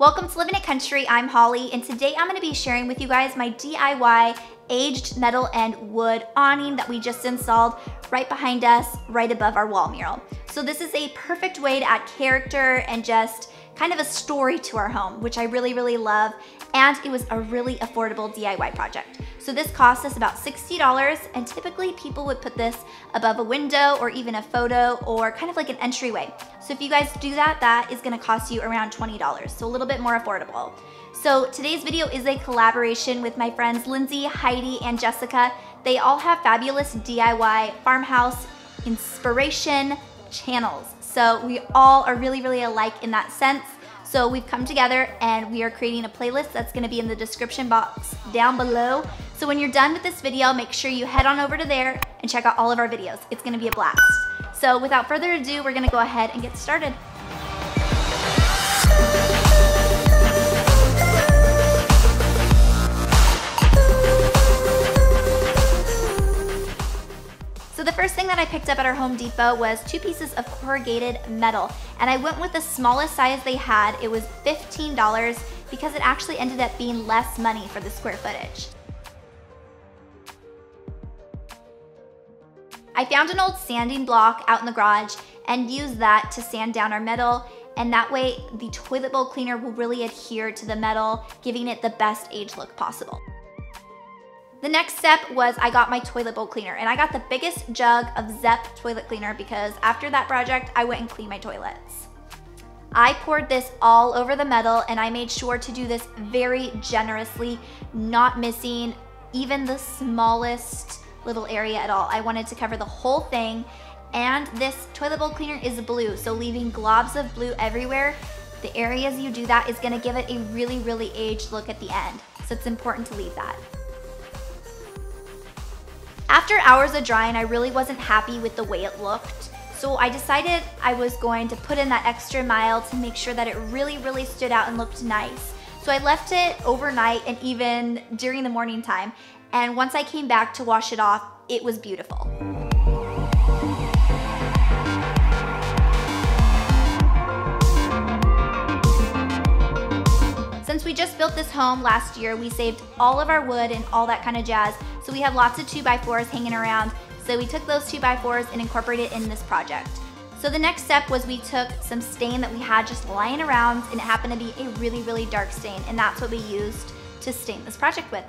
Welcome to Living It Country, I'm Holly, and today I'm going to be sharing with you guys my DIY aged metal and wood awning that we just installed right behind us, right above our wall mural. So this is a perfect way to add character and just kind of a story to our home, which I really love, and it was a really affordable DIY project. So this cost us about $60, and typically people would put this above a window or even a photo or kind of like an entryway. So if you guys do that, that is gonna cost you around $20, so a little bit more affordable. So today's video is a collaboration with my friends Lindsay, Heidi, and Jessica. They all have fabulous DIY farmhouse inspiration channels. So we all are really alike in that sense. So we've come together and we are creating a playlist that's gonna be in the description box down below. So when you're done with this video, make sure you head on over to there and check out all of our videos. It's gonna be a blast. So without further ado, we're gonna go ahead and get started. So the first thing that I picked up at our Home Depot was 2 pieces of corrugated metal, and I went with the smallest size they had. It was $15 because it actually ended up being less money for the square footage. I found an old sanding block out in the garage and used that to sand down our metal, and that way the toilet bowl cleaner will really adhere to the metal, giving it the best age look possible. The next step was I got my toilet bowl cleaner, and I got the biggest jug of Zep toilet cleaner because after that project, I went and cleaned my toilets. I poured this all over the metal, and I made sure to do this very generously, not missing even the smallest little area at all. I wanted to cover the whole thing, and this toilet bowl cleaner is blue, so leaving globs of blue everywhere, the areas you do that is gonna give it a really aged look at the end. So it's important to leave that. After hours of drying, I really wasn't happy with the way it looked. So I decided I was going to put in that extra mile to make sure that it really stood out and looked nice. So I left it overnight and even during the morning time. And once I came back to wash it off, it was beautiful. Since we just built this home last year, we saved all of our wood and all that kind of jazz. So we have lots of 2x4s hanging around. So we took those 2x4s and incorporated it in this project. So the next step was we took some stain that we had just lying around, and it happened to be a really dark stain, and that's what we used to stain this project with.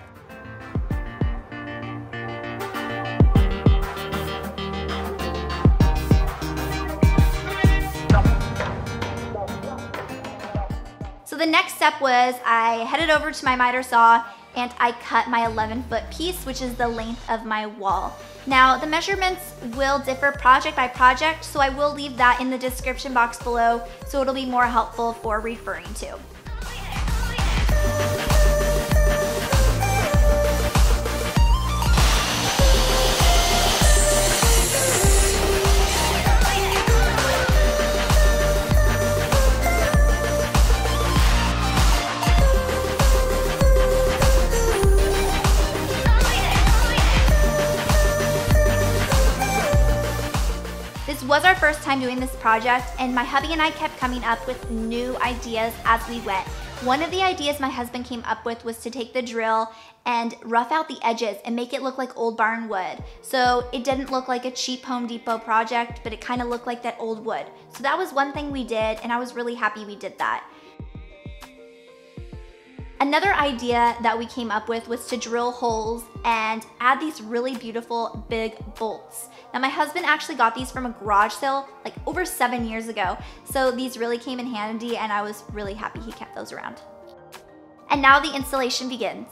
So the next step was I headed over to my miter saw and I cut my 11-foot piece, which is the length of my wall. Now the measurements will differ project by project, so I will leave that in the description box below so it'll be more helpful for referring to. This was our first time doing this project, and my hubby and I kept coming up with new ideas as we went. One of the ideas my husband came up with was to take the drill and rough out the edges and make it look like old barn wood. So it didn't look like a cheap Home Depot project, but it kind of looked like that old wood. So that was one thing we did, and I was really happy we did that. Another idea that we came up with was to drill holes and add these really beautiful big bolts. Now my husband actually got these from a garage sale like over 7 years ago, so these really came in handy, and I was really happy he kept those around. And now the installation begins.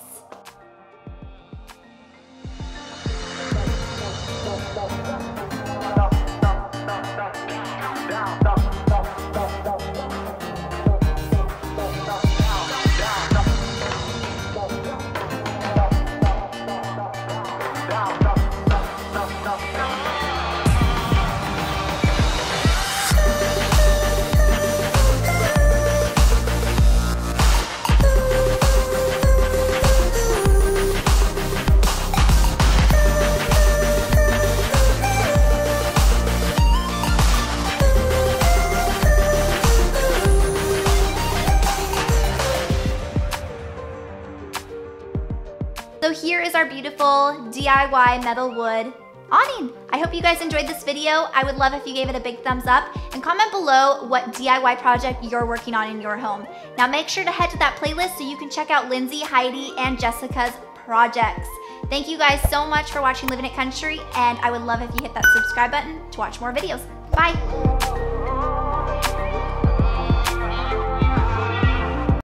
So here is our beautiful DIY metal wood awning. I hope you guys enjoyed this video. I would love if you gave it a big thumbs up and comment below what DIY project you're working on in your home. Now make sure to head to that playlist so you can check out Lindsay, Heidi, and Jessica's projects. Thank you guys so much for watching Living It Country, and I would love if you hit that subscribe button to watch more videos. Bye.